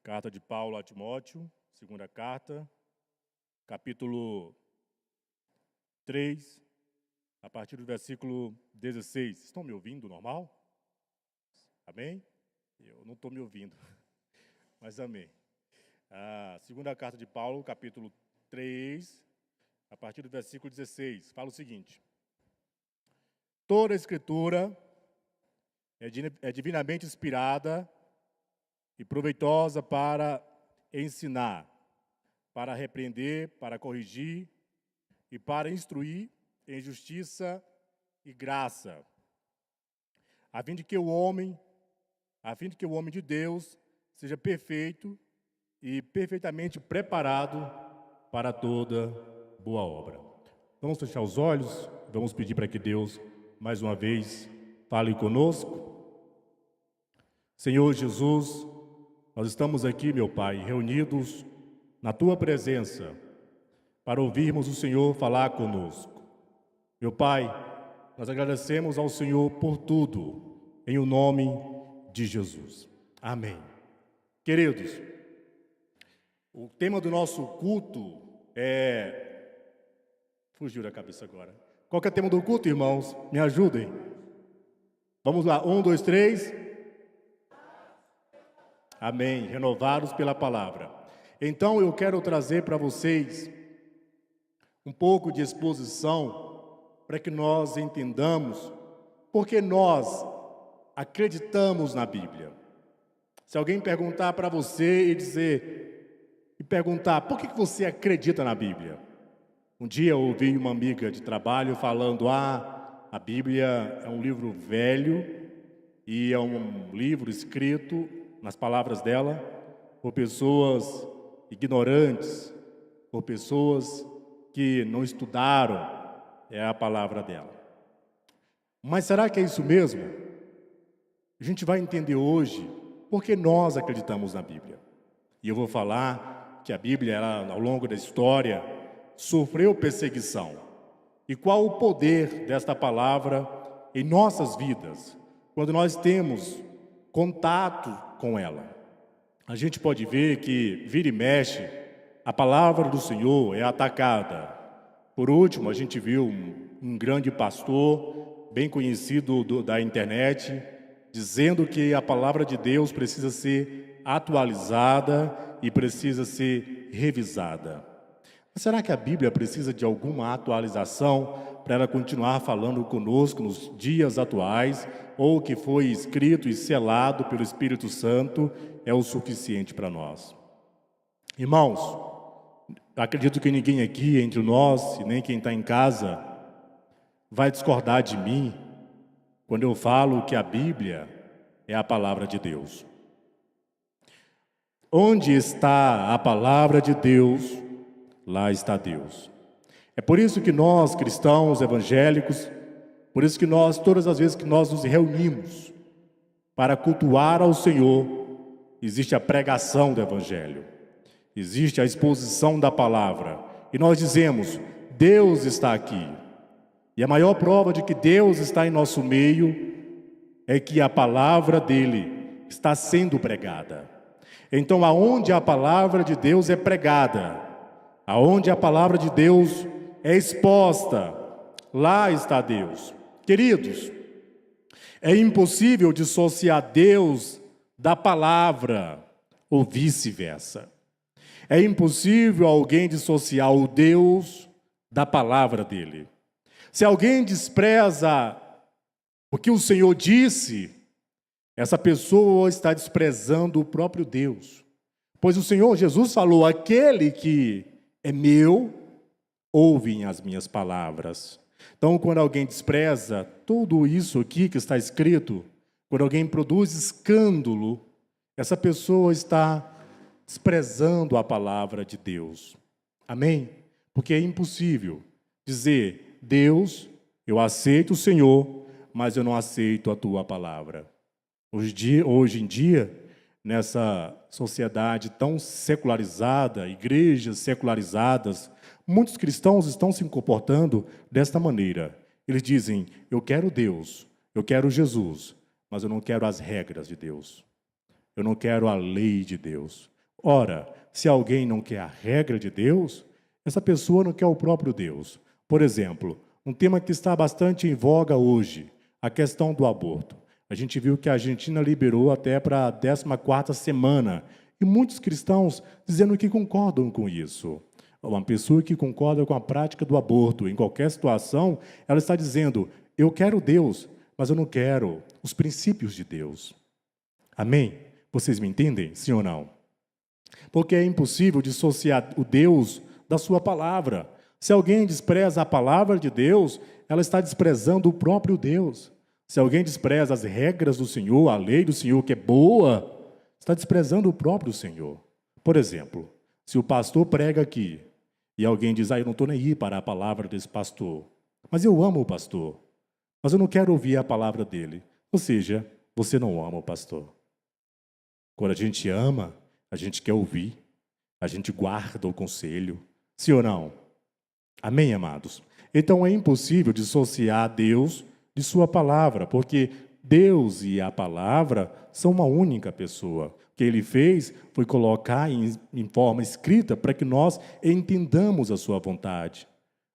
Carta de Paulo a Timóteo, segunda carta, capítulo 3, a partir do versículo 16. Estão me ouvindo normal? Amém? Eu não estou me ouvindo, mas amém. A segunda carta de Paulo, capítulo 3, a partir do versículo 16, fala o seguinte: toda a Escritura é divinamente inspirada e proveitosa para ensinar, para repreender, para corrigir e para instruir em justiça e graça, a fim de que o homem de Deus seja perfeito e perfeitamente preparado para toda boa obra. Vamos fechar os olhos, vamos pedir para que Deus, mais uma vez, fale conosco. Senhor Jesus, nós estamos aqui, meu Pai, reunidos na Tua presença para ouvirmos o Senhor falar conosco. Meu Pai, nós agradecemos ao Senhor por tudo, em o nome de Jesus. Amém. Queridos, o tema do nosso culto é... Fugiu da cabeça agora. Qual que é o tema do culto, irmãos? Me ajudem. Vamos lá, 1, 2, 3... Amém. Renovados pela palavra. Então eu quero trazer para vocês um pouco de exposição para que nós entendamos porque nós acreditamos na Bíblia. Se alguém perguntar para você e perguntar por que você acredita na Bíblia? Um dia eu ouvi uma amiga de trabalho falando: a Bíblia é um livro velho e é um livro escrito, nas palavras dela, por pessoas ignorantes, por pessoas que não estudaram, é a palavra dela. Mas será que é isso mesmo? A gente vai entender hoje porque nós acreditamos na Bíblia. E eu vou falar que a Bíblia, ela, ao longo da história, sofreu perseguição. E qual o poder desta palavra em nossas vidas, quando nós temos contato com ela. A gente pode ver que, vira e mexe, a palavra do Senhor é atacada. Por último, a gente viu um grande pastor, bem conhecido da internet, dizendo que a palavra de Deus precisa ser atualizada e precisa ser revisada. Mas será que a Bíblia precisa de alguma atualização para ela continuar falando conosco nos dias atuais, ou que foi escrito e selado pelo Espírito Santo é o suficiente para nós? Irmãos, acredito que ninguém aqui entre nós, e nem quem está em casa, vai discordar de mim quando eu falo que a Bíblia é a palavra de Deus. Onde está a palavra de Deus, lá está Deus. É por isso que nós, cristãos evangélicos, por isso que nós, todas as vezes que nós nos reunimos para cultuar ao Senhor, existe a pregação do Evangelho, existe a exposição da palavra, e nós dizemos: Deus está aqui. E a maior prova de que Deus está em nosso meio é que a palavra dele está sendo pregada. Então, aonde a palavra de Deus é pregada, aonde a palavra de Deus é exposta, lá está Deus. Queridos, é impossível dissociar Deus da palavra ou vice-versa. É impossível alguém dissociar o Deus da palavra dele. Se alguém despreza o que o Senhor disse, essa pessoa está desprezando o próprio Deus. Pois o Senhor Jesus falou: aquele que é meu, ouve as minhas palavras. Então, quando alguém despreza tudo isso aqui que está escrito, quando alguém produz escândalo, essa pessoa está desprezando a palavra de Deus. Amém? Porque é impossível dizer: Deus, eu aceito o Senhor, mas eu não aceito a tua palavra. Hoje em dia, nessa sociedade tão secularizada, igrejas secularizadas, muitos cristãos estão se comportando desta maneira. Eles dizem: eu quero Deus, eu quero Jesus, mas eu não quero as regras de Deus. Eu não quero a lei de Deus. Ora, se alguém não quer a regra de Deus, essa pessoa não quer o próprio Deus. Por exemplo, um tema que está bastante em voga hoje, a questão do aborto. A gente viu que a Argentina liberou até para a 14ª semana, e muitos cristãos dizendo que concordam com isso. Uma pessoa que concorda com a prática do aborto, em qualquer situação, ela está dizendo, eu quero Deus, mas eu não quero os princípios de Deus. Amém? Vocês me entendem? Sim ou não? Porque é impossível dissociar o Deus da sua palavra. Se alguém despreza a palavra de Deus, ela está desprezando o próprio Deus. Se alguém despreza as regras do Senhor, a lei do Senhor, que é boa, está desprezando o próprio Senhor. Por exemplo, se o pastor prega aqui, e alguém diz, eu não estou nem aí para a palavra desse pastor, mas eu amo o pastor, mas eu não quero ouvir a palavra dele. Ou seja, você não ama o pastor. Quando a gente ama, a gente quer ouvir, a gente guarda o conselho. Sim ou não? Amém, amados? Então é impossível dissociar Deus de sua palavra, porque Deus e a palavra são uma única pessoa. O que ele fez foi colocar em forma escrita para que nós entendamos a sua vontade.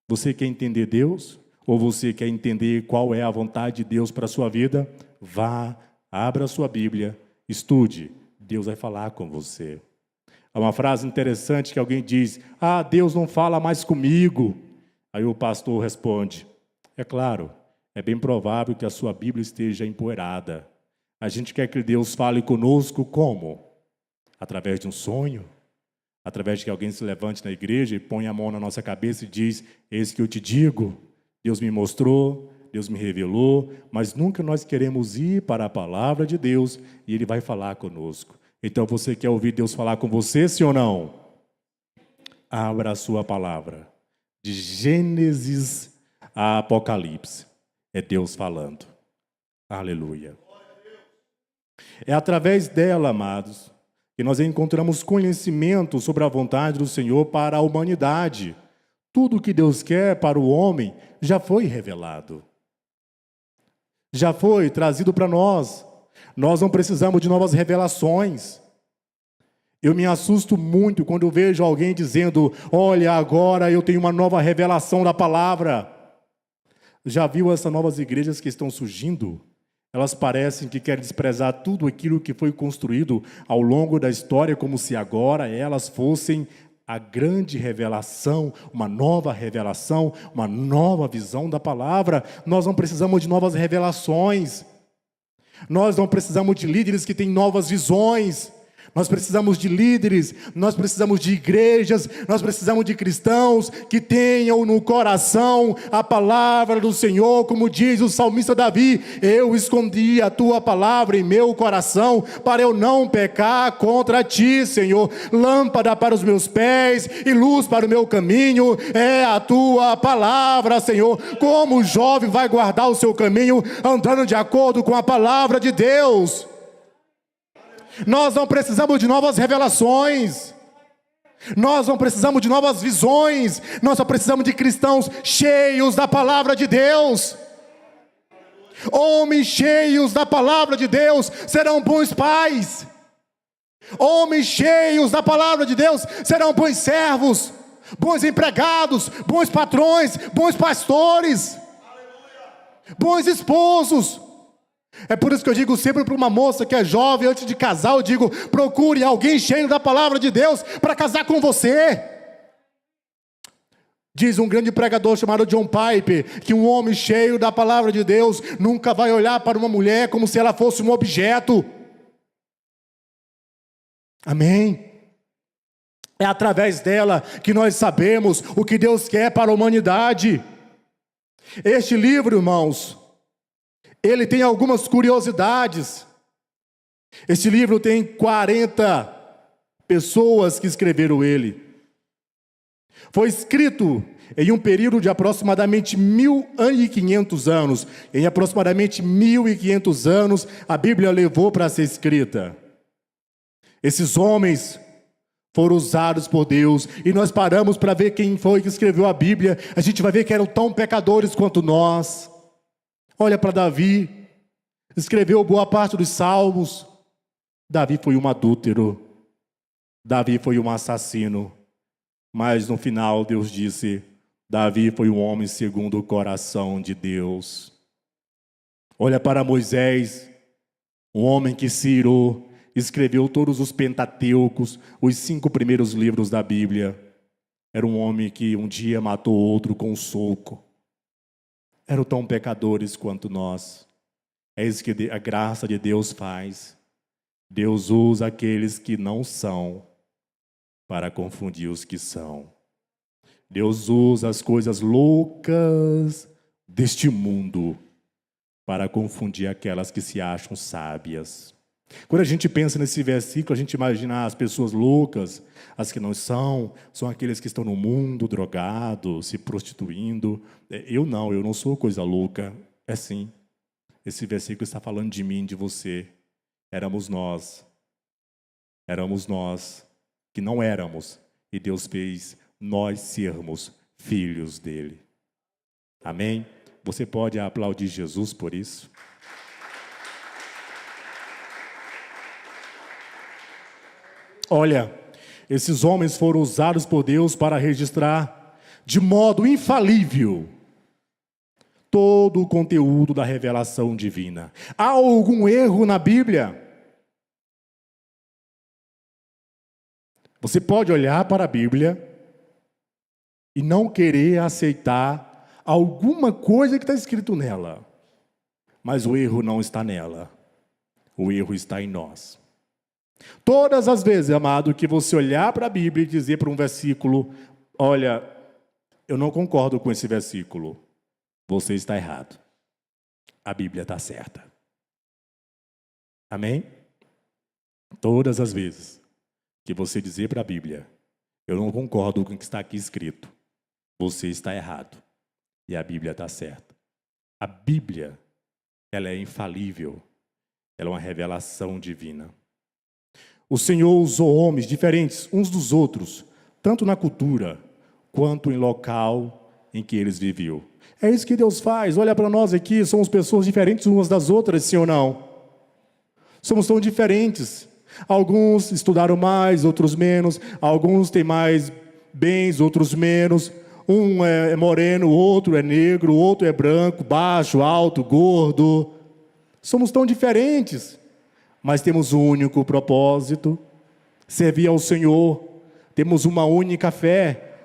Você quer entender Deus? Ou você quer entender qual é a vontade de Deus para a sua vida? Vá, abra a sua Bíblia, estude. Deus vai falar com você. Há uma frase interessante que alguém diz, Deus não fala mais comigo. Aí o pastor responde, é claro, é bem provável que a sua Bíblia esteja empoeirada. A gente quer que Deus fale conosco como? Através de um sonho? Através de que alguém se levante na igreja e põe a mão na nossa cabeça e diz, eis que eu te digo, Deus me mostrou, Deus me revelou, mas nunca nós queremos ir para a palavra de Deus e Ele vai falar conosco. Então você quer ouvir Deus falar com você, sim ou não? Abra a sua palavra. De Gênesis a Apocalipse. É Deus falando. Aleluia. É através dela, amados, que nós encontramos conhecimento sobre a vontade do Senhor para a humanidade. Tudo o que Deus quer para o homem já foi revelado. Já foi trazido para nós. Nós não precisamos de novas revelações. Eu me assusto muito quando eu vejo alguém dizendo, olha, agora eu tenho uma nova revelação da palavra. Já viu essas novas igrejas que estão surgindo? Elas parecem que querem desprezar tudo aquilo que foi construído ao longo da história, como se agora elas fossem a grande revelação, uma nova visão da palavra. Nós não precisamos de novas revelações. Nós não precisamos de líderes que têm novas visões. Nós precisamos de líderes, nós precisamos de igrejas, nós precisamos de cristãos que tenham no coração a palavra do Senhor, como diz o salmista Davi, eu escondi a tua palavra em meu coração, para eu não pecar contra ti, Senhor. Lâmpada para os meus pés e luz para o meu caminho, é a tua palavra, Senhor. Como o jovem vai guardar o seu caminho, andando de acordo com a palavra de Deus? Nós não precisamos de novas revelações, nós não precisamos de novas visões, nós só precisamos de cristãos cheios da palavra de Deus. Homens cheios da palavra de Deus serão bons pais. Homens cheios da palavra de Deus serão bons servos, bons empregados, bons patrões, bons pastores, bons esposos. É por isso que eu digo sempre para uma moça que é jovem, antes de casar, eu digo, procure alguém cheio da palavra de Deus para casar com você. Diz um grande pregador chamado John Piper, que um homem cheio da palavra de Deus nunca vai olhar para uma mulher como se ela fosse um objeto. Amém? É através dela que nós sabemos o que Deus quer para a humanidade. Este livro, irmãos, ele tem algumas curiosidades. Este livro tem 40 pessoas que escreveram ele. Foi escrito em um período de aproximadamente 1.500 anos. Em aproximadamente 1.500 anos, a Bíblia levou para ser escrita. Esses homens foram usados por Deus, e nós paramos para ver quem foi que escreveu a Bíblia. A gente vai ver que eram tão pecadores quanto nós. Olha para Davi, escreveu boa parte dos salmos. Davi foi um adúltero. Davi foi um assassino, mas no final Deus disse: Davi foi um homem segundo o coração de Deus. Olha para Moisés, um homem que se irou, escreveu todos os Pentateucos, os 5 primeiros livros da Bíblia. Era um homem que um dia matou outro com um soco. Eram tão pecadores quanto nós. É isso que a graça de Deus faz. Deus usa aqueles que não são para confundir os que são. Deus usa as coisas loucas deste mundo para confundir aquelas que se acham sábias. Quando a gente pensa nesse versículo, a gente imagina as pessoas loucas, as que não são aqueles que estão no mundo, drogados, se prostituindo. Eu não sou coisa louca. É sim. Esse versículo está falando de mim, de você. Éramos nós que não éramos, e Deus fez nós sermos filhos dele. Amém? Você pode aplaudir Jesus por isso? Olha, esses homens foram usados por Deus para registrar de modo infalível todo o conteúdo da revelação divina. Há algum erro na Bíblia? Você pode olhar para a Bíblia e não querer aceitar alguma coisa que está escrito nela. Mas o erro não está nela. O erro está em nós. Todas as vezes, amado, que você olhar para a Bíblia e dizer para um versículo: olha, eu não concordo com esse versículo, você está errado. A Bíblia está certa. Amém? Todas as vezes que você dizer para a Bíblia: eu não concordo com o que está aqui escrito, você está errado. E a Bíblia está certa. A Bíblia, ela é infalível. Ela é uma revelação divina. O Senhor usou homens diferentes uns dos outros, tanto na cultura, quanto em local em que eles viviam. É isso que Deus faz. Olha para nós aqui, somos pessoas diferentes umas das outras, sim ou não? Somos tão diferentes. Alguns estudaram mais, outros menos. Alguns têm mais bens, outros menos. Um é moreno, o outro é negro, o outro é branco, baixo, alto, gordo. Somos tão diferentes, mas temos um único propósito: servir ao Senhor. Temos uma única fé,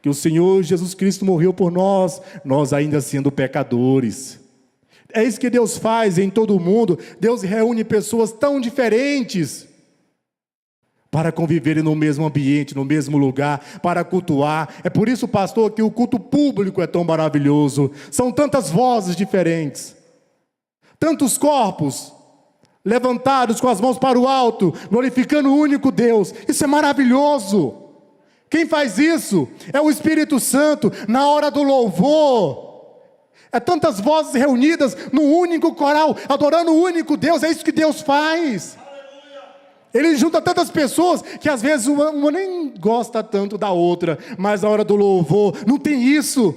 que o Senhor Jesus Cristo morreu por nós, nós ainda sendo pecadores. É isso que Deus faz em todo o mundo. Deus reúne pessoas tão diferentes para conviverem no mesmo ambiente, no mesmo lugar, para cultuar. É por isso, pastor, que o culto público é tão maravilhoso. São tantas vozes diferentes, tantos corpos levantados com as mãos para o alto, glorificando o único Deus. Isso é maravilhoso. Quem faz isso é o Espírito Santo, na hora do louvor. É tantas vozes reunidas num único coral, adorando o único Deus. É isso que Deus faz. Ele junta tantas pessoas que às vezes uma nem gosta tanto da outra, mas na hora do louvor não tem isso.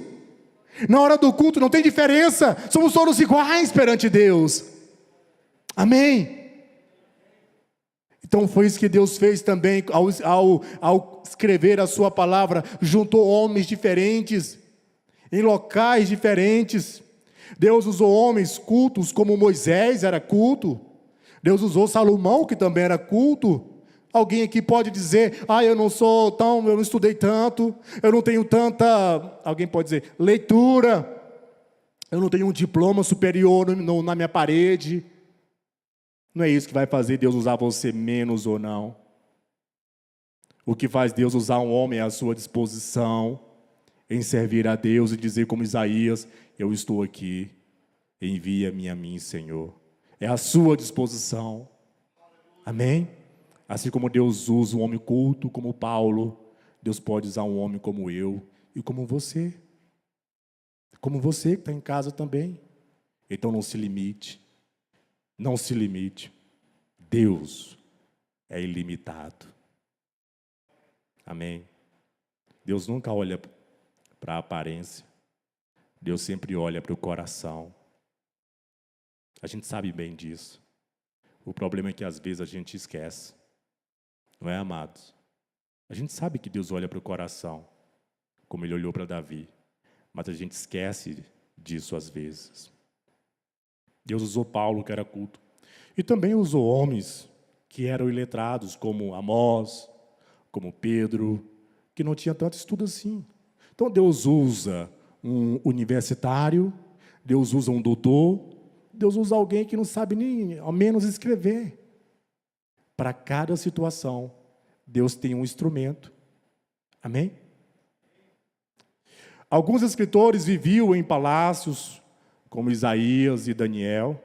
Na hora do culto não tem diferença. Somos todos iguais perante Deus. Amém? Então foi isso que Deus fez também ao escrever a sua palavra. Juntou homens diferentes, em locais diferentes. Deus usou homens cultos, como Moisés era culto. Deus usou Salomão, que também era culto. Alguém aqui pode dizer: eu não estudei tanto, eu não tenho tanta, alguém pode dizer, leitura, eu não tenho um diploma superior na minha parede. Não é isso que vai fazer Deus usar você menos ou não. O que faz Deus usar um homem à sua disposição, em servir a Deus e dizer como Isaías: eu estou aqui, envia-me a mim, Senhor. É a sua disposição. Amém? Assim como Deus usa um homem culto como Paulo, Deus pode usar um homem como eu e como você. Como você que está em casa também. Então não se limite. Não se limite. Deus é ilimitado. Amém? Deus nunca olha para a aparência. Deus sempre olha para o coração. A gente sabe bem disso. O problema é que às vezes a gente esquece. Não é, amados? A gente sabe que Deus olha para o coração, como Ele olhou para Davi, mas a gente esquece disso às vezes. Deus usou Paulo, que era culto, e também usou homens que eram iletrados, como Amós, como Pedro, que não tinha tanto estudo assim. Então Deus usa um universitário, Deus usa um doutor, Deus usa alguém que não sabe nem ao menos escrever. Para cada situação, Deus tem um instrumento. Amém? Alguns escritores viviam em palácios, como Isaías e Daniel.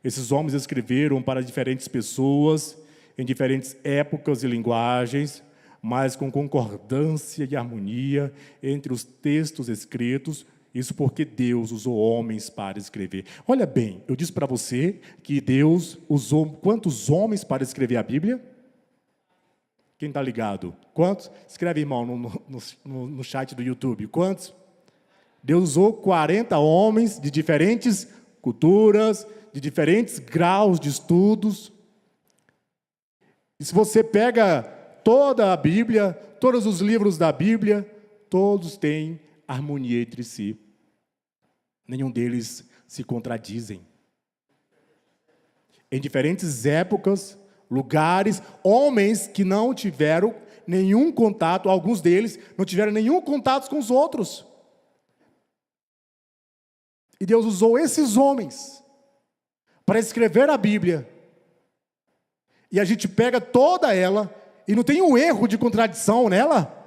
Esses homens escreveram para diferentes pessoas, em diferentes épocas e linguagens, mas com concordância e harmonia entre os textos escritos. Isso porque Deus usou homens para escrever. Olha bem, eu disse para você que Deus usou quantos homens para escrever a Bíblia? Quem está ligado? Quantos? Escreve, irmão, no chat do YouTube. Quantos? Deus usou 40 homens de diferentes culturas, de diferentes graus de estudos. E se você pega toda a Bíblia, todos os livros da Bíblia, todos têm harmonia entre si. Nenhum deles se contradizem. Em diferentes épocas, lugares, homens que não tiveram nenhum contato, alguns deles não tiveram nenhum contato com os outros. E Deus usou esses homens para escrever a Bíblia. E a gente pega toda ela e não tem um erro de contradição nela.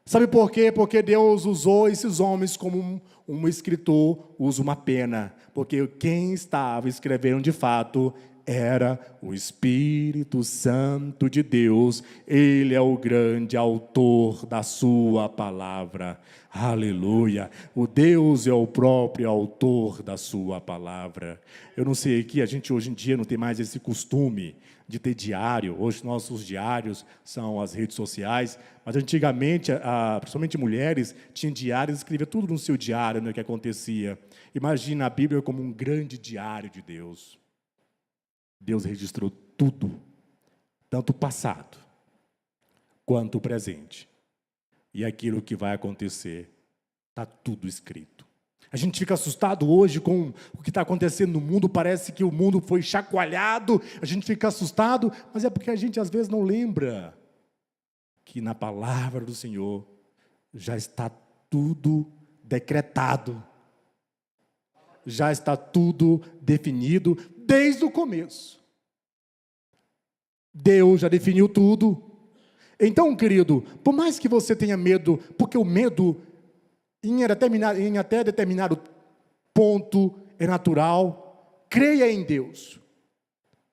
Sabe por quê? Porque Deus usou esses homens como um escritor usa uma pena. Porque quem estava escrevendo de fato era o Espírito Santo de Deus. Ele é o grande autor da sua palavra. Aleluia! O Deus é o próprio autor da sua palavra. Eu não sei aqui, a gente hoje em dia não tem mais esse costume de ter diário. Hoje nossos diários são as redes sociais, mas antigamente, principalmente mulheres, tinham diários, escrevia tudo no seu diário, né, o que acontecia. Imagina a Bíblia como um grande diário de Deus. Deus registrou tudo, tanto o passado quanto o presente. E aquilo que vai acontecer, está tudo escrito. A gente fica assustado hoje com o que está acontecendo no mundo, parece que o mundo foi chacoalhado, a gente fica assustado, mas é porque a gente às vezes não lembra que na palavra do Senhor já está tudo decretado, já está tudo definido desde o começo. Deus já definiu tudo. Então, querido, por mais que você tenha medo, porque o medo em até determinado ponto é natural, creia em Deus,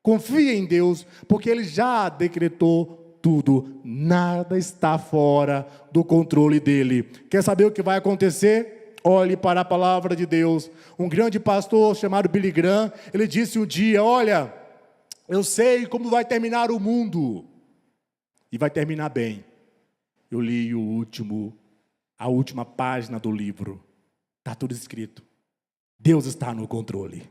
confie em Deus, porque Ele já decretou tudo, nada está fora do controle dEle. Quer saber o que vai acontecer? Olhe para a palavra de Deus. Um grande pastor chamado Billy Graham, ele disse um dia, olha, eu sei como vai terminar o mundo, e vai terminar bem. Eu li a última página do livro, está tudo escrito. Deus está no controle.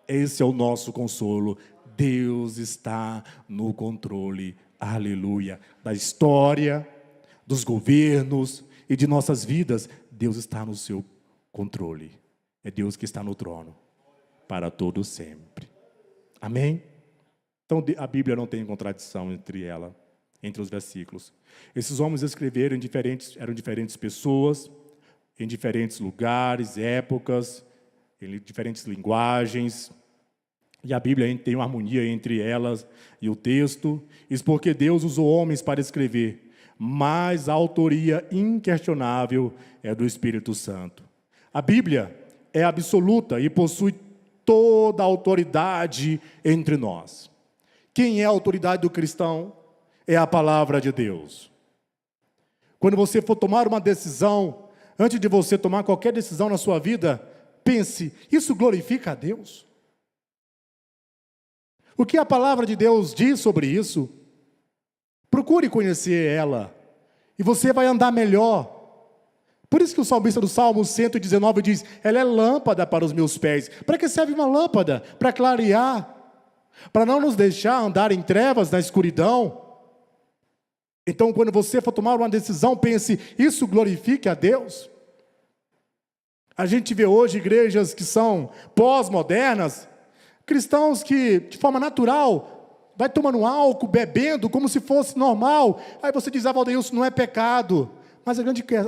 Esse é o nosso consolo. Deus está no controle, aleluia, da história, dos governos e de nossas vidas. Deus está no seu controle. É Deus que está no trono, para todo sempre. Amém? Então a Bíblia não tem contradição entre os versículos. Esses homens escreveram eram diferentes pessoas, em diferentes lugares, épocas, em diferentes linguagens, e a Bíblia tem uma harmonia entre elas e o texto. Isso porque Deus usou homens para escrever, mas a autoria inquestionável é do Espírito Santo. A Bíblia é absoluta e possui toda a autoridade entre nós. Quem é a autoridade do cristão? É a palavra de Deus. Quando você for tomar uma decisão, antes de você tomar qualquer decisão na sua vida, pense, isso glorifica a Deus? O que a palavra de Deus diz sobre isso? Procure conhecer ela, e você vai andar melhor. Por isso que o salmista do Salmo 119 diz, ela é lâmpada para os meus pés. Para que serve uma lâmpada? Para clarear, para não nos deixar andar em trevas, na escuridão. Então, quando você for tomar uma decisão, pense, isso glorifica a Deus? A gente vê hoje igrejas que são pós-modernas, cristãos que, de forma natural, vai tomando álcool, bebendo, como se fosse normal. Aí você diz, Valdeir, isso não é pecado. Mas a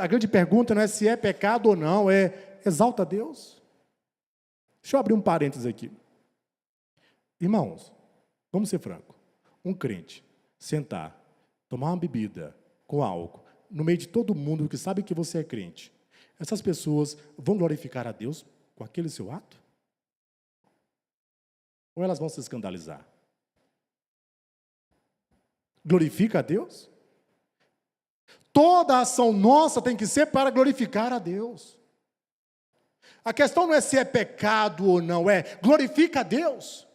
grande pergunta não é se é pecado ou não, é exalta a Deus? Deixa eu abrir um parênteses aqui. Irmãos, vamos ser francos. Um crente sentar, tomar uma bebida com álcool, no meio de todo mundo que sabe que você é crente, essas pessoas vão glorificar a Deus com aquele seu ato? Ou elas vão se escandalizar? Glorifica a Deus? Toda ação nossa tem que ser para glorificar a Deus. A questão não é se é pecado ou não, é glorifica a Deus.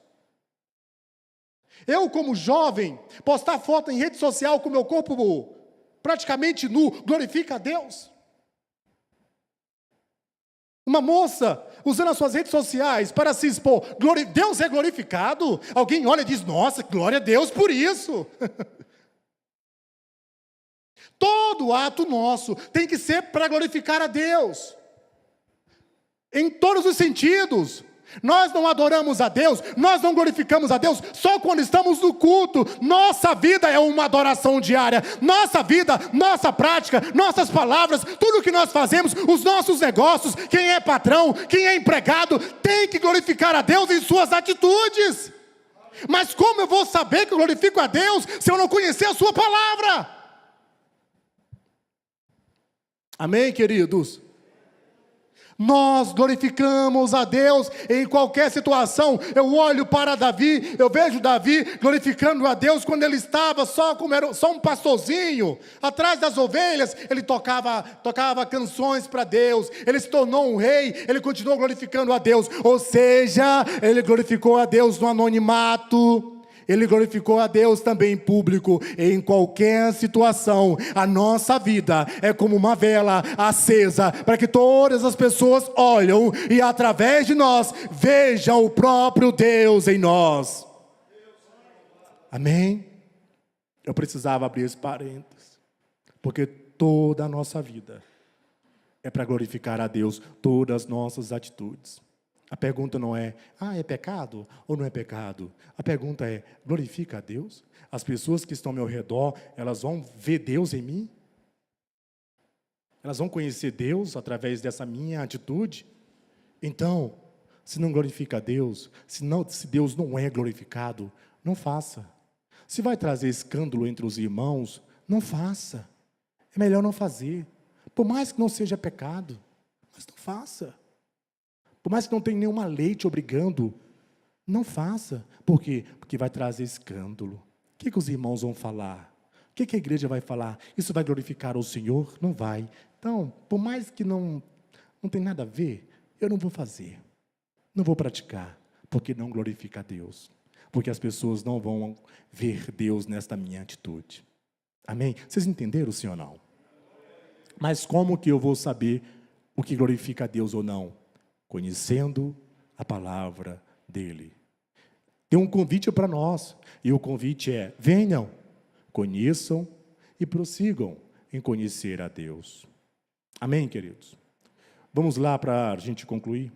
Eu, como jovem, postar foto em rede social com meu corpo praticamente nu, glorifica a Deus? Uma moça usando as suas redes sociais para se expor, Deus é glorificado? Alguém olha e diz, nossa, glória a Deus por isso. Todo ato nosso tem que ser para glorificar a Deus. Em todos os sentidos. Nós não adoramos a Deus, nós não glorificamos a Deus só quando estamos no culto. Nossa vida é uma adoração diária. Nossa vida, nossa prática, nossas palavras, tudo que nós fazemos, os nossos negócios, quem é patrão, quem é empregado, tem que glorificar a Deus em suas atitudes. Mas como eu vou saber que eu glorifico a Deus se eu não conhecer a sua palavra? Amém, queridos? Nós glorificamos a Deus em qualquer situação. Eu olho para Davi, eu vejo Davi glorificando a Deus quando ele estava só um pastorzinho, atrás das ovelhas. Ele tocava canções para Deus, ele se tornou um rei, ele continuou glorificando a Deus. Ou seja, ele glorificou a Deus no anonimato. Ele glorificou a Deus também em público, em qualquer situação. A nossa vida é como uma vela acesa, para que todas as pessoas olham e através de nós vejam o próprio Deus em nós. Amém? Eu precisava abrir esse parênteses, porque toda a nossa vida é para glorificar a Deus, todas as nossas atitudes. A pergunta não é, é pecado ou não é pecado? A pergunta é, glorifica a Deus? As pessoas que estão ao meu redor, elas vão ver Deus em mim? Elas vão conhecer Deus através dessa minha atitude? Então, se não glorifica a Deus, se Deus não é glorificado, não faça. Se vai trazer escândalo entre os irmãos, não faça. É melhor não fazer. Por mais que não seja pecado, mas não faça. Por mais que não tenha nenhuma lei te obrigando, não faça. Por quê? Porque vai trazer escândalo. O que os irmãos vão falar? O que a igreja vai falar? Isso vai glorificar o Senhor? Não vai. Então, por mais que não tem nada a ver, eu não vou fazer. Não vou praticar, porque não glorifica a Deus. Porque as pessoas não vão ver Deus nesta minha atitude. Amém? Vocês entenderam, sim ou não? Mas como que eu vou saber o que glorifica a Deus ou não? Conhecendo a palavra dele. Tem um convite para nós, e o convite é, venham, conheçam e prossigam em conhecer a Deus. Amém, queridos? Vamos lá para a gente concluir.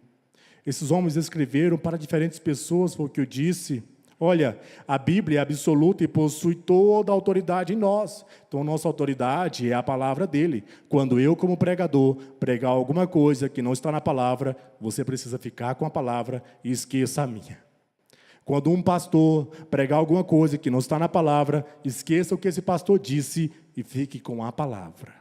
Esses homens escreveram para diferentes pessoas, foi o que eu disse. Olha, a Bíblia é absoluta e possui toda a autoridade em nós. Então, nossa autoridade é a palavra dele. Quando eu, como pregador, pregar alguma coisa que não está na palavra, você precisa ficar com a palavra e esqueça a minha. Quando um pastor pregar alguma coisa que não está na palavra, esqueça o que esse pastor disse e fique com a palavra.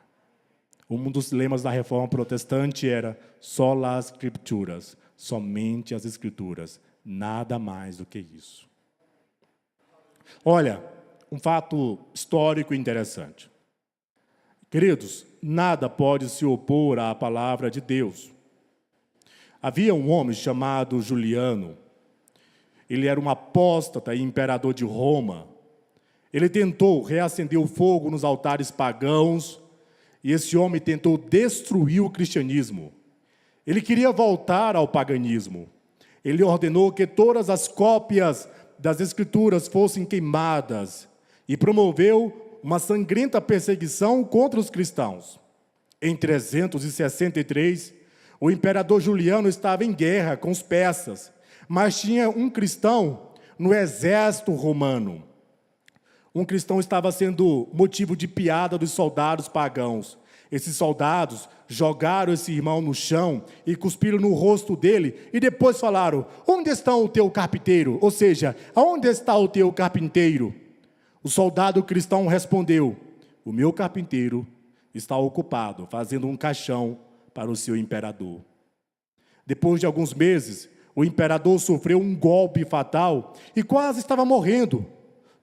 Um dos lemas da Reforma Protestante era sola as Escrituras, somente as Escrituras, nada mais do que isso. Olha, um fato histórico interessante. Queridos, nada pode se opor à palavra de Deus. Havia um homem chamado Juliano. Ele era um apóstata e imperador de Roma. Ele tentou reacender o fogo nos altares pagãos, e esse homem tentou destruir o cristianismo. Ele queria voltar ao paganismo. Ele ordenou que todas as cópias das Escrituras fossem queimadas e promoveu uma sangrenta perseguição contra os cristãos. Em 363, o imperador Juliano estava em guerra com os persas, mas tinha um cristão no exército romano. Um cristão estava sendo motivo de piada dos soldados pagãos. Esses soldados jogaram esse irmão no chão e cuspiram no rosto dele e depois falaram: onde está o teu carpinteiro? Ou seja, aonde está o teu carpinteiro? O soldado cristão respondeu: o meu carpinteiro está ocupado fazendo um caixão para o seu imperador. Depois de alguns meses, o imperador sofreu um golpe fatal e quase estava morrendo.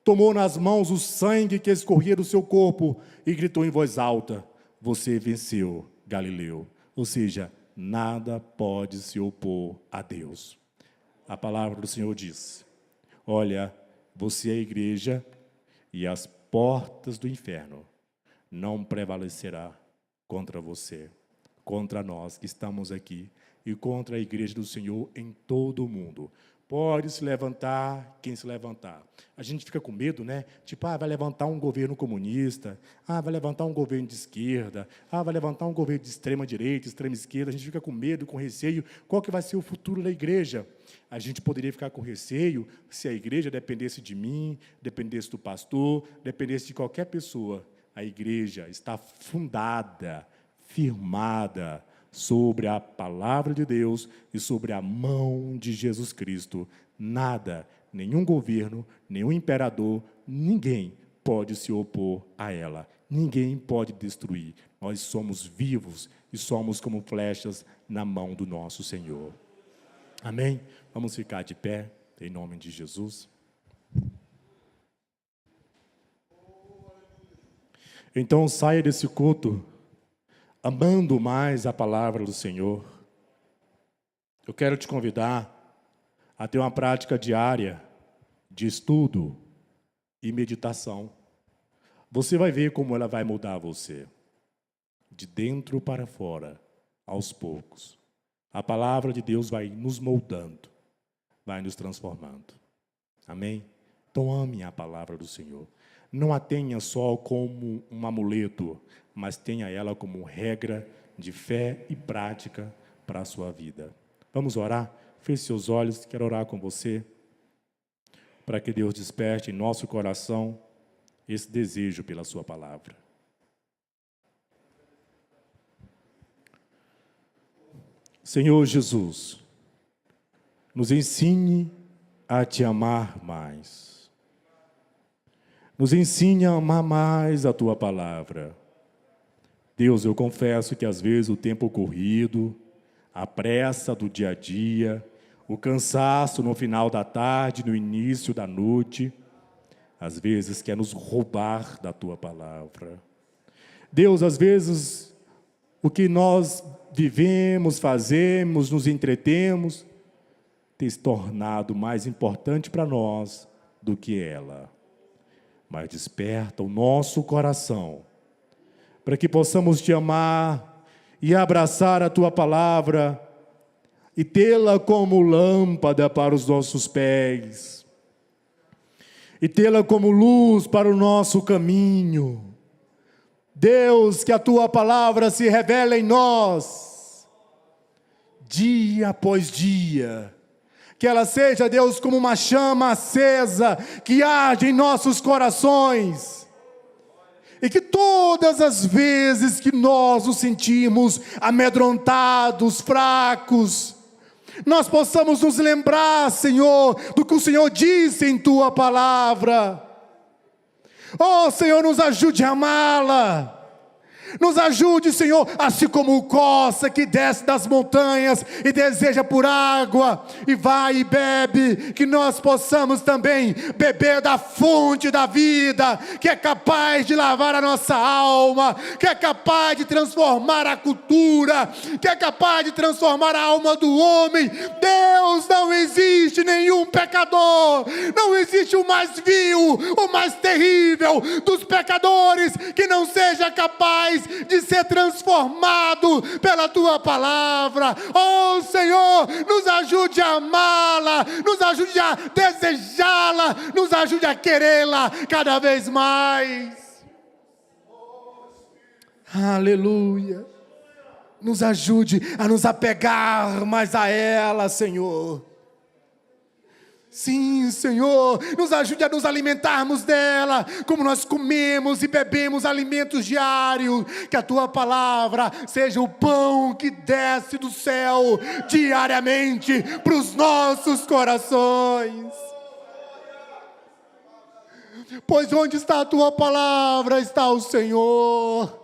Tomou nas mãos o sangue que escorria do seu corpo e gritou em voz alta: você venceu, Galileu. Ou seja, nada pode se opor a Deus. A palavra do Senhor diz: olha, você é a igreja e as portas do inferno não prevalecerá contra você, contra nós que estamos aqui e contra a igreja do Senhor em todo o mundo. Pode se levantar quem se levantar. A gente fica com medo, né? Tipo, vai levantar um governo comunista, vai levantar um governo de esquerda, vai levantar um governo de extrema direita, extrema esquerda. A gente fica com medo, com receio. Qual que vai ser o futuro da igreja? A gente poderia ficar com receio se a igreja dependesse de mim, dependesse do pastor, dependesse de qualquer pessoa. A igreja está fundada, firmada sobre a palavra de Deus e sobre a mão de Jesus Cristo. Nada, nenhum governo, nenhum imperador, ninguém pode se opor a ela. Ninguém pode destruir. Nós somos vivos e somos como flechas na mão do nosso Senhor. Amém? Vamos ficar de pé, em nome de Jesus. Então saia desse culto amando mais a palavra do Senhor. Eu quero te convidar a ter uma prática diária de estudo e meditação. Você vai ver como ela vai mudar você, de dentro para fora, aos poucos. A palavra de Deus vai nos moldando, vai nos transformando. Amém? Então ame a palavra do Senhor. Não a tenha só como um amuleto, mas tenha ela como regra de fé e prática para a sua vida. Vamos orar? Feche seus olhos, quero orar com você, para que Deus desperte em nosso coração esse desejo pela sua palavra. Senhor Jesus, nos ensine a te amar mais. Nos ensine a amar mais a tua palavra. Deus, eu confesso que às vezes o tempo corrido, a pressa do dia a dia, o cansaço no final da tarde, no início da noite, às vezes quer nos roubar da tua palavra. Deus, às vezes o que nós vivemos, fazemos, nos entretemos, tem se tornado mais importante para nós do que ela. Mas desperta o nosso coração, para que possamos te amar e abraçar a tua palavra e tê-la como lâmpada para os nossos pés, e tê-la como luz para o nosso caminho. Deus, que a tua palavra se revela em nós, dia após dia. Que ela seja, Deus, como uma chama acesa, que arde em nossos corações. E que todas as vezes que nós nos sentimos amedrontados, fracos, nós possamos nos lembrar, Senhor, do que o Senhor disse em tua palavra. Oh, Senhor, nos ajude a amá-la. Nos ajude, Senhor, assim como o coça que desce das montanhas e deseja por água, e vai e bebe, que nós possamos também beber da fonte da vida, que é capaz de lavar a nossa alma, que é capaz de transformar a cultura, que é capaz de transformar a alma do homem. Deus, não existe nenhum pecador, não existe o mais vil, o mais terrível dos pecadores, que não seja capaz de ser transformado pela tua palavra. Oh Senhor, nos ajude a amá-la, nos ajude a desejá-la, nos ajude a querê-la cada vez mais. Aleluia. Nos ajude a nos apegar mais a ela, Senhor. Sim, Senhor, nos ajude a nos alimentarmos dela, como nós comemos e bebemos alimentos diários. Que a Tua palavra seja o pão que desce do céu diariamente para os nossos corações. Pois onde está a Tua palavra, está o Senhor.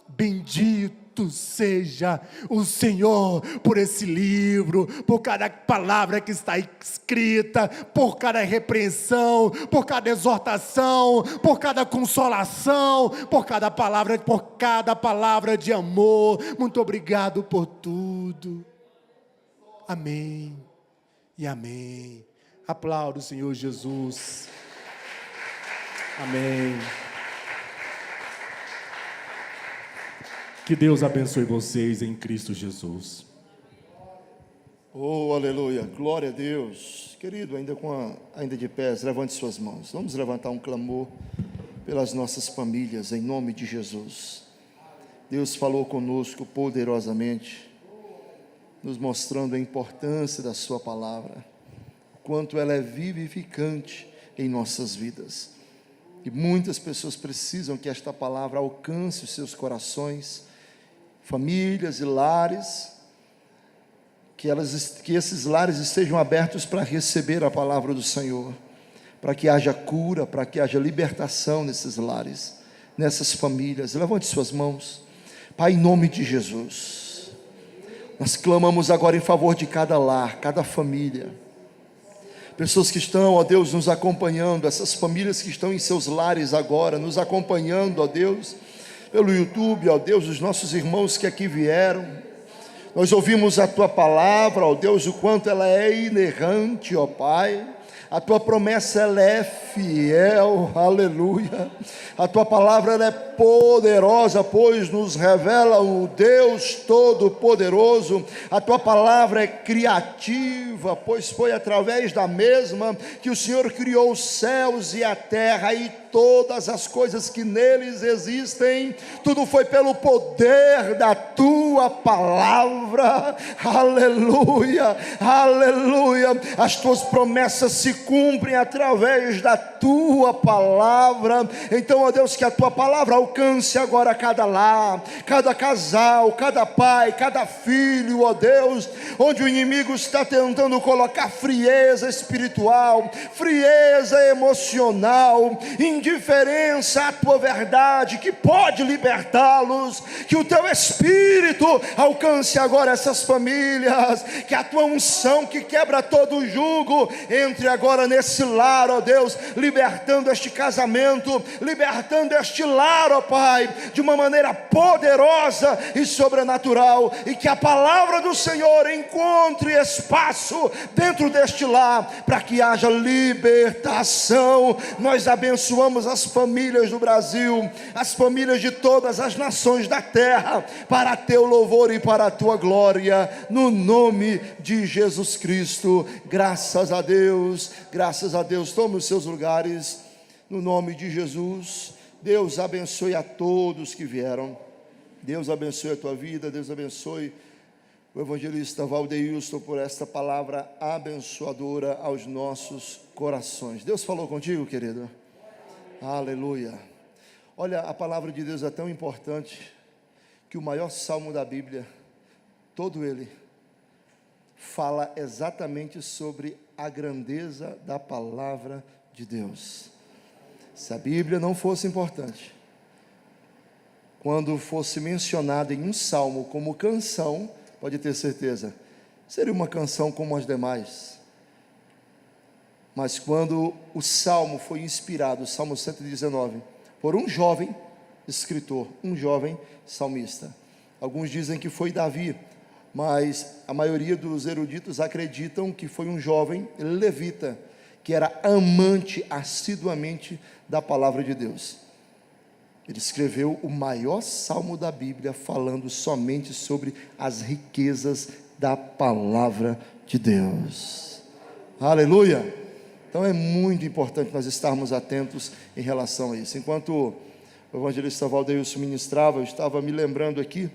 Bendito seja o Senhor por esse livro, por cada palavra que está escrita, por cada repreensão, por cada exortação, por cada consolação, por cada palavra de amor. Muito obrigado por tudo. Amém e amém. Aplauda o Senhor Jesus. Amém. Que Deus abençoe vocês em Cristo Jesus. Oh, aleluia, glória a Deus. Querido, ainda de pés, levante suas mãos. Vamos levantar um clamor pelas nossas famílias, em nome de Jesus. Deus falou conosco poderosamente, nos mostrando a importância da sua palavra, quanto ela é vivificante em nossas vidas. E muitas pessoas precisam que esta palavra alcance os seus corações, famílias e lares, que esses lares estejam abertos para receber a palavra do Senhor, para que haja cura, para que haja libertação nesses lares, nessas famílias. Levante suas mãos. Pai, em nome de Jesus, nós clamamos agora em favor de cada lar, cada família, pessoas que estão, ó Deus, nos acompanhando, essas famílias que estão em seus lares agora, nos acompanhando, ó Deus, pelo YouTube, ó Deus, os nossos irmãos que aqui vieram. Nós ouvimos a Tua palavra, ó Deus, o quanto ela é inerrante, ó Pai. A Tua promessa, ela é fiel, aleluia. A Tua palavra, ela é poderosa, pois nos revela o Deus Todo-Poderoso. A Tua palavra é criativa, pois foi através da mesma que o Senhor criou os céus e a terra e todas as coisas que neles existem. Tudo foi pelo poder da Tua palavra, aleluia, aleluia. As Tuas promessas se cumprem através da Tua palavra. Então, ó Deus, que a Tua palavra alcance agora cada lar, cada casal, cada pai, cada filho, ó Deus, onde o inimigo está tentando colocar frieza espiritual, frieza emocional, indiferença à Tua verdade, que pode libertá-los. Que o Teu Espírito alcance agora essas famílias, que a Tua unção que quebra todo o jugo entre agora nesse lar, ó Deus, libertando este casamento, libertando este lar, ó Pai, de uma maneira poderosa e sobrenatural, e que a palavra do Senhor encontre espaço dentro deste lar, para que haja libertação. Nós abençoamos as famílias do Brasil, as famílias de todas as nações da terra, para Teu louvor e para a Tua glória, no nome de Jesus Cristo. Graças a Deus, graças a Deus. Tome os seus lugares, no nome de Jesus. Deus abençoe a todos que vieram. Deus abençoe a tua vida. Deus abençoe o evangelista Valdeilson por esta palavra abençoadora aos nossos corações. Deus falou contigo, querido? Aleluia. Olha, a palavra de Deus é tão importante que o maior salmo da Bíblia, todo ele, fala exatamente sobre a grandeza da palavra de Deus. Se a Bíblia não fosse importante, quando fosse mencionada em um salmo como canção, pode ter certeza, seria uma canção como as demais. Mas quando o salmo foi inspirado, o Salmo 119, por um jovem escritor, um jovem salmista. Alguns dizem que foi Davi, mas a maioria dos eruditos acreditam que foi um jovem levita, que era amante assiduamente da palavra de Deus. Ele escreveu o maior salmo da Bíblia, falando somente sobre as riquezas da palavra de Deus. Aleluia! Então é muito importante nós estarmos atentos em relação a isso. Enquanto o o evangelista Valdeilson ministrava, eu estava me lembrando aqui,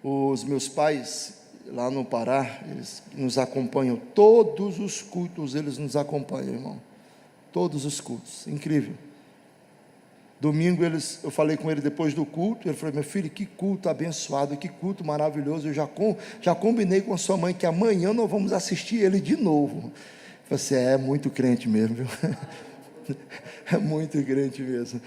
os meus pais lá no Pará, eles nos acompanham, todos os cultos eles nos acompanham, irmão, todos os cultos, incrível. Domingo eu falei com ele depois do culto, ele falou: meu filho, que culto abençoado, que culto maravilhoso, eu já combinei com a sua mãe que amanhã nós vamos assistir ele de novo. Eu falei assim, é muito crente mesmo, viu? É muito crente mesmo.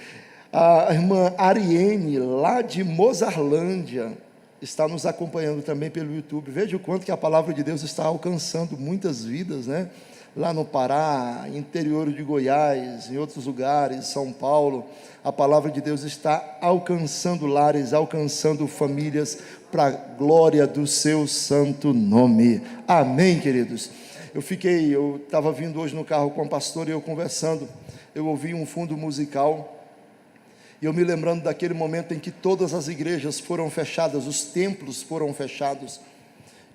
A irmã Ariene, lá de Mozarlândia, está nos acompanhando também pelo YouTube. Veja o quanto que a palavra de Deus está alcançando muitas vidas, né? Lá no Pará, interior de Goiás, em outros lugares, São Paulo, a palavra de Deus está alcançando lares, alcançando famílias, para a glória do seu santo nome. Amém, queridos? Eu estava vindo hoje no carro com o pastor e eu conversando, eu ouvi um fundo musical, e eu me lembrando daquele momento em que todas as igrejas foram fechadas, os templos foram fechados,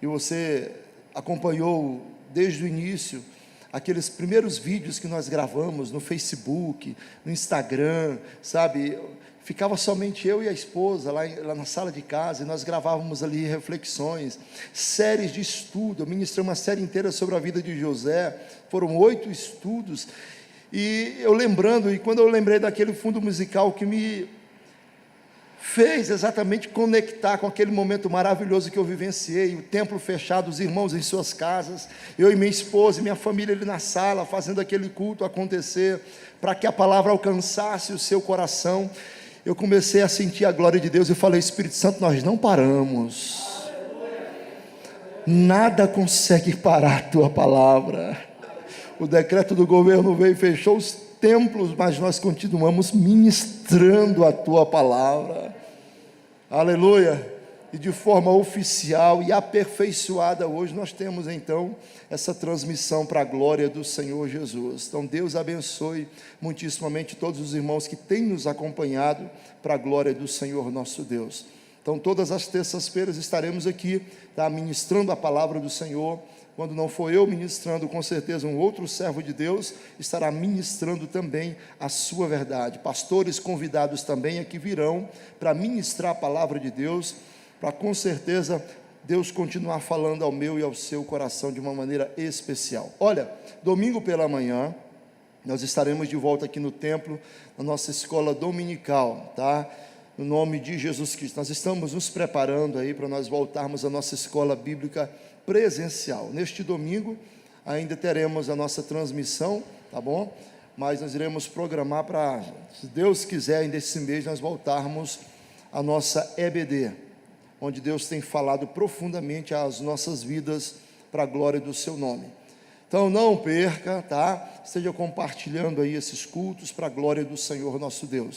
e você acompanhou desde o início, aqueles primeiros vídeos que nós gravamos no Facebook, no Instagram, sabe, ficava somente eu e a esposa lá na sala de casa, e nós gravávamos ali reflexões, séries de estudo, eu ministrei uma série inteira sobre a vida de José, foram 8 estudos, e eu lembrando, e quando eu lembrei daquele fundo musical que me fez exatamente conectar com aquele momento maravilhoso que eu vivenciei, o templo fechado, os irmãos em suas casas, eu e minha esposa e minha família ali na sala, fazendo aquele culto acontecer, para que a palavra alcançasse o seu coração, eu comecei a sentir a glória de Deus, e falei: Espírito Santo, nós não paramos, nada consegue parar a tua palavra, o decreto do governo veio e fechou os templos, mas nós continuamos ministrando a tua palavra, aleluia, e de forma oficial e aperfeiçoada, hoje nós temos então essa transmissão para a glória do Senhor Jesus. Então Deus abençoe muitíssimamente todos os irmãos que têm nos acompanhado para a glória do Senhor nosso Deus. Então todas as terças-feiras estaremos aqui, tá, ministrando a palavra do Senhor. Quando não for eu ministrando, com certeza um outro servo de Deus estará ministrando também a sua verdade. Pastores convidados também aqui virão para ministrar a palavra de Deus, para com certeza Deus continuar falando ao meu e ao seu coração de uma maneira especial. Olha, domingo pela manhã, nós estaremos de volta aqui no templo, na nossa escola dominical, tá? No nome de Jesus Cristo. Nós estamos nos preparando aí para nós voltarmos à nossa escola bíblica presencial. Neste domingo ainda teremos a nossa transmissão, tá bom? Mas nós iremos programar para, se Deus quiser, ainda esse mês nós voltarmos à nossa EBD, onde Deus tem falado profundamente às nossas vidas para a glória do seu nome. Então não perca, tá? Esteja compartilhando aí esses cultos para a glória do Senhor nosso Deus.